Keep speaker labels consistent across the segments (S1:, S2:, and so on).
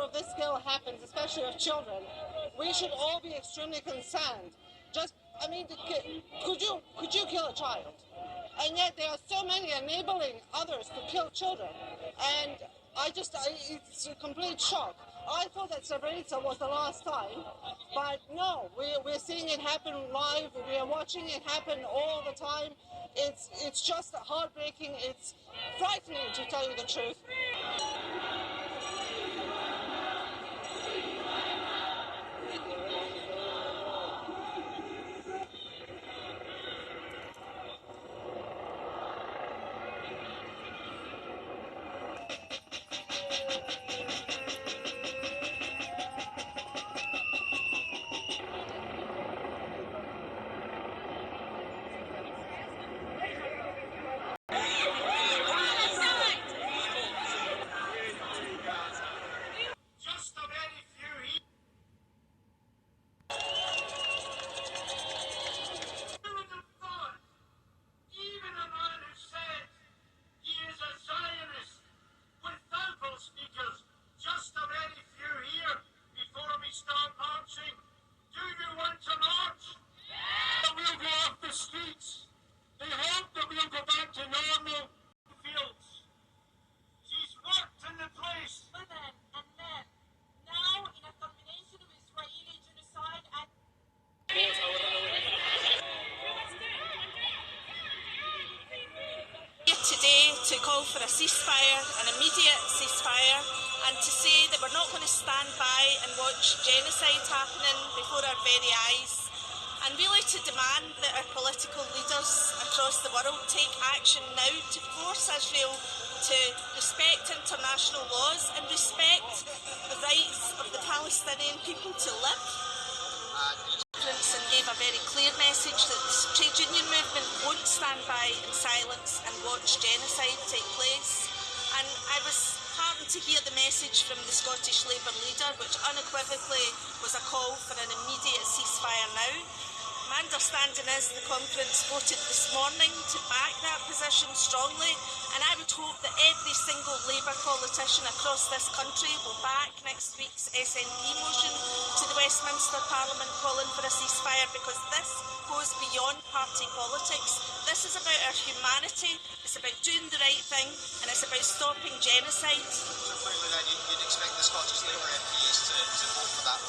S1: of this scale happens, especially with children, we should all be extremely concerned. I mean, could you kill a child? And yet there are so many enabling others to kill children. And it's a complete shock. I thought that Srebrenica was the last time, but no, we're seeing it happen live. We are watching it happen all the time. It's just heartbreaking. It's frightening, to tell you the truth.
S2: To call for a ceasefire, an immediate ceasefire, and to say that we're not going to stand by and watch genocide happening before our very eyes, and really to demand that our political leaders across the world take action now to force Israel to respect international laws and respect the rights of the Palestinian people to live. And gave a very clear message that the trade union movement won't stand by in silence and watch genocide take place. And I was heartened to hear the message from the Scottish Labour leader, which unequivocally was a call for an immediate ceasefire now. My understanding is the conference voted this morning to back that position strongly, and I would hope that every single Labour politician across this country will back next week's SNP motion to the Westminster Parliament calling for a ceasefire, because this goes beyond party politics. This is about our humanity, it's about doing the right thing, and it's about stopping genocide.
S3: So clearly then you'd expect the Scottish Labour MPs to vote for that?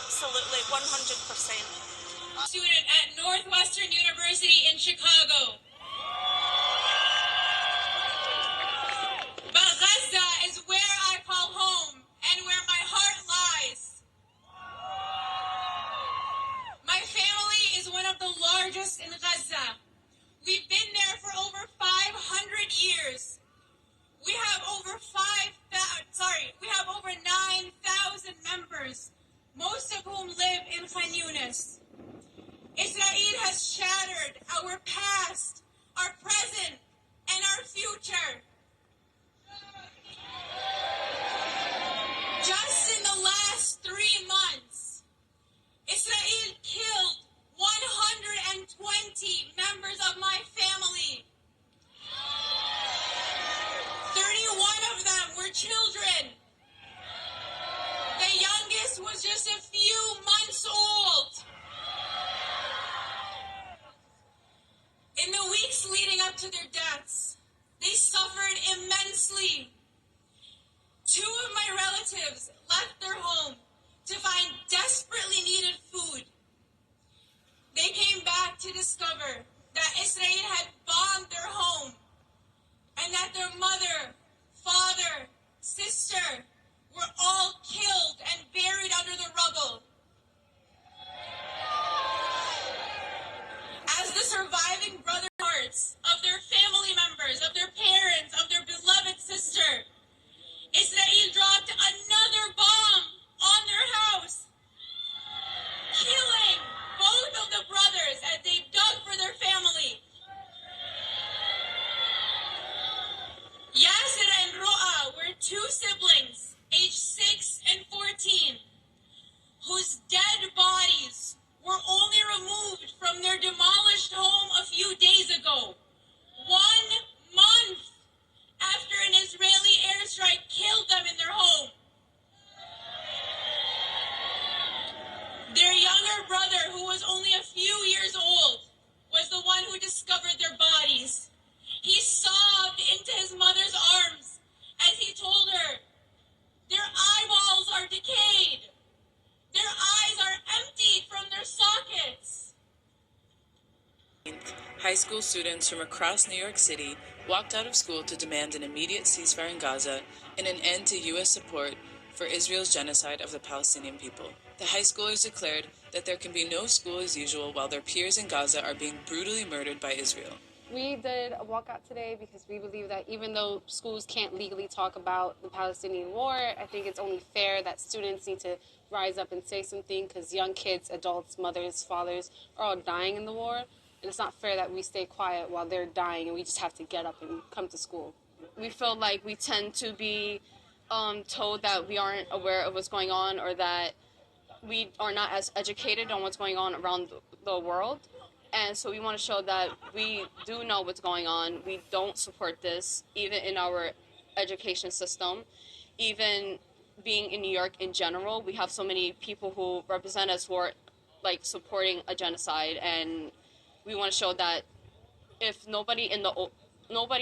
S2: Absolutely, 100%.
S4: Student at Northwestern University in Chicago. But Gaza is where I call home and where my heart lies. My family is one of the largest in Gaza. We've been there for over 500 years. We have over 9,000 members, most of whom live in Khan Yunis. Israel has shattered our past, our present, and our future. Just in the last 3 months, Israel killed 120 members of my family. 31 of them were children. The youngest was just a few months old. In the weeks leading up to their deaths, they suffered immensely. 2 of my relatives left their home to find desperately needed food. They came back to discover that Israel had bombed their home and that their mother, father, sister were all killed and buried under the rubble. As the surviving brother hearts of their family members, of their parents, of their beloved sister, Israel dropped another bomb on their house, killing both of the brothers as they dug for their family. Yasser and Ro'a were 2 siblings, aged 6 and 14, whose dead bodies were only removed from their demolished home a few days ago
S5: high school students from across New York City walked out of school to demand an immediate ceasefire in Gaza and an end to U.S. support for Israel's genocide of the Palestinian people. The high schoolers declared that there can be no school as usual while their peers in Gaza are being brutally murdered by Israel.
S6: We did a walkout today because we believe that even though schools can't legally talk about the Palestinian war, I think it's only fair that students need to rise up and say something, because young kids, adults, mothers, fathers are all dying in the war, and it's not fair that we stay quiet while they're dying and we just have to get up and come to school. We feel like we tend to be told that we aren't aware of what's going on, or that we are not as educated on what's going on around the world. And so we want to show that we do know what's going on. We don't support this, even in our education system. Even being in New York in general, we have so many people who represent us who are like supporting a genocide, and we want to show that if nobody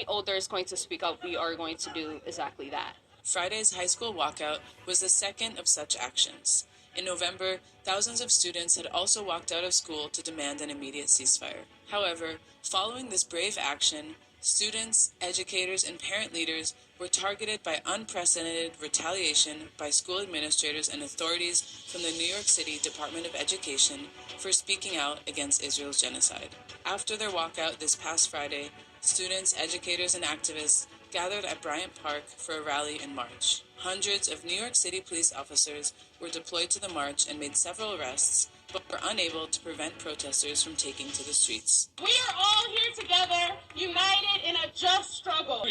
S6: older is going to speak up, we are going to do exactly that.
S5: Friday's high school walkout was the second of such actions. In November, thousands of students had also walked out of school to demand an immediate ceasefire. However, following this brave action, students, educators, and parent leaders were targeted by unprecedented retaliation by school administrators and authorities from the New York City Department of Education for speaking out against Israel's genocide. After their walkout this past Friday, students, educators, and activists gathered at Bryant Park for a rally and march. Hundreds of New York City police officers were deployed to the march and made several arrests, but were unable to prevent protesters from taking to the streets.
S7: We are all here together, united in a just struggle.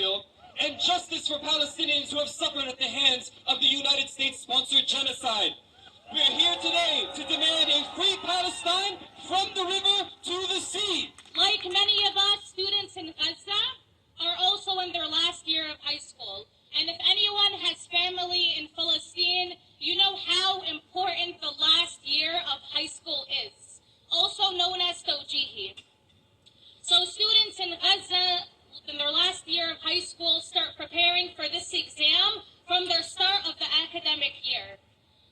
S8: And justice for Palestinians who have suffered at the hands of the United States-sponsored genocide. We are here today to demand a free Palestine from the river to the sea.
S4: Like many of us, students in Gaza are also in their last year of high school. And if anyone has family in Palestine, you know how important the last year of high school is, also known as 𝓃𝓍𝓆. So students in Gaza in their last year of high school start preparing for this exam from their start of the academic year.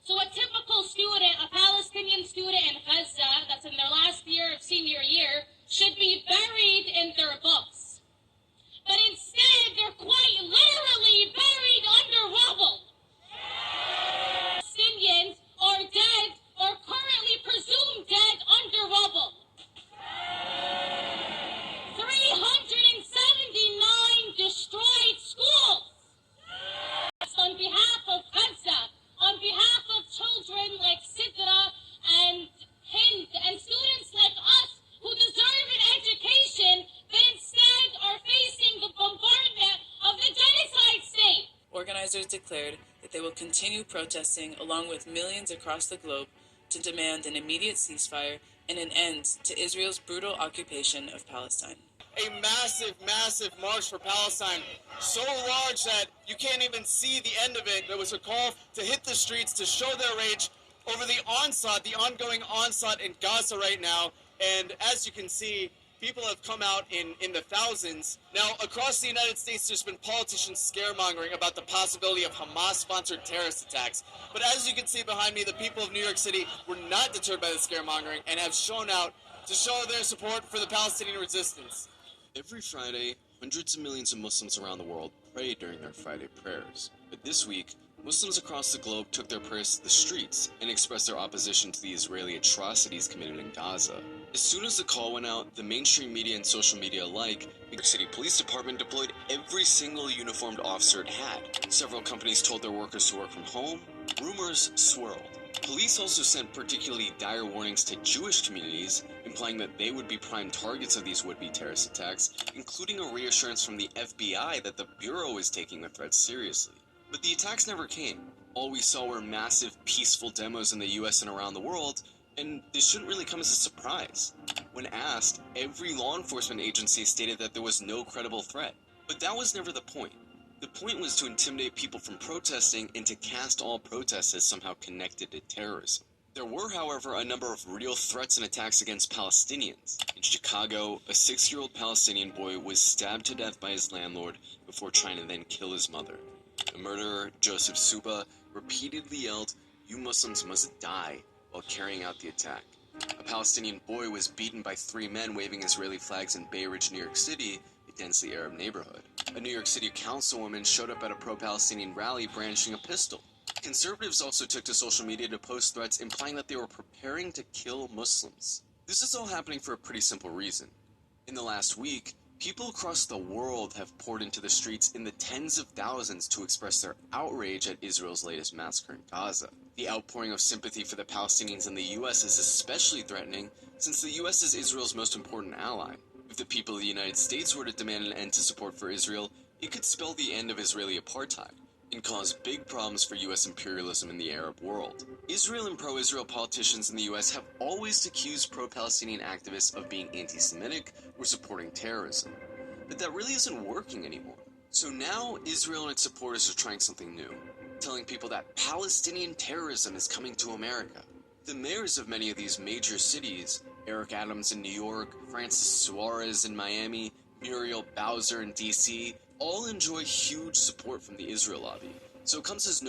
S4: So a typical student, a Palestinian student in Gaza that's in their last year of senior year, should be buried in their books. But instead, they're quite literally buried under rubble. Palestinians are dead or currently presumed dead under rubble. 379 destroyed schools. On behalf of Gaza, on behalf of children like Sidra and Hind, and students like us who deserve an education, but instead are facing the bombardment of the genocide state.
S5: Organizers declared that they will continue protesting along with millions across the globe to demand an immediate ceasefire and an end to Israel's brutal occupation of Palestine.
S9: A massive, massive march for Palestine, so large that you can't even see the end of it. There was a call to hit the streets to show their rage over the onslaught, the ongoing onslaught in Gaza right now. And as you can see, people have come out in the thousands. Now, across the United States, there's been politicians scaremongering about the possibility of Hamas-sponsored terrorist attacks. But as you can see behind me, the people of New York City were not deterred by the scaremongering and have shown out to show their support for the Palestinian resistance.
S10: Every Friday, hundreds of millions of Muslims around the world pray during their Friday prayers. But this week, Muslims across the globe took their prayers to the streets and expressed their opposition to the Israeli atrocities committed in Gaza. As soon as the call went out, the mainstream media and social media alike, the New York City Police Department deployed every single uniformed officer it had. Several companies told their workers to work from home. Rumors swirled. Police also sent particularly dire warnings to Jewish communities, implying that they would be prime targets of these would-be terrorist attacks, including a reassurance from the FBI that the Bureau is taking the threat seriously. But the attacks never came. All we saw were massive, peaceful demos in the US and around the world, and this shouldn't really come as a surprise. When asked, every law enforcement agency stated that there was no credible threat. But that was never the point. The point was to intimidate people from protesting and to cast all protests as somehow connected to terrorism. There were, however, a number of real threats and attacks against Palestinians. In Chicago, a 6-year-old Palestinian boy was stabbed to death by his landlord before trying to then kill his mother. The murderer, Joseph Suba, repeatedly yelled, "You Muslims must die," while carrying out the attack. A Palestinian boy was beaten by 3 men waving Israeli flags in Bay Ridge, New York City, a densely Arab neighborhood. A New York City councilwoman showed up at a pro-Palestinian rally brandishing a pistol. Conservatives also took to social media to post threats implying that they were preparing to kill Muslims. This is all happening for a pretty simple reason. In the last week, people across the world have poured into the streets in the tens of thousands to express their outrage at Israel's latest massacre in Gaza. The outpouring of sympathy for the Palestinians in the U.S. is especially threatening since the U.S. is Israel's most important ally. If the people of the United States were to demand an end to support for Israel, it could spell the end of Israeli apartheid and cause big problems for U.S. imperialism in the Arab world. Israel and pro-Israel politicians in the U.S. have always accused pro-Palestinian activists of being anti-Semitic or supporting terrorism. But that really isn't working anymore. So now Israel and its supporters are trying something new, telling people that Palestinian terrorism is coming to America. The mayors of many of these major cities, Eric Adams in New York, Francis Suarez in Miami, Muriel Bowser in D.C., all enjoy huge support from the Israel lobby. So it comes as no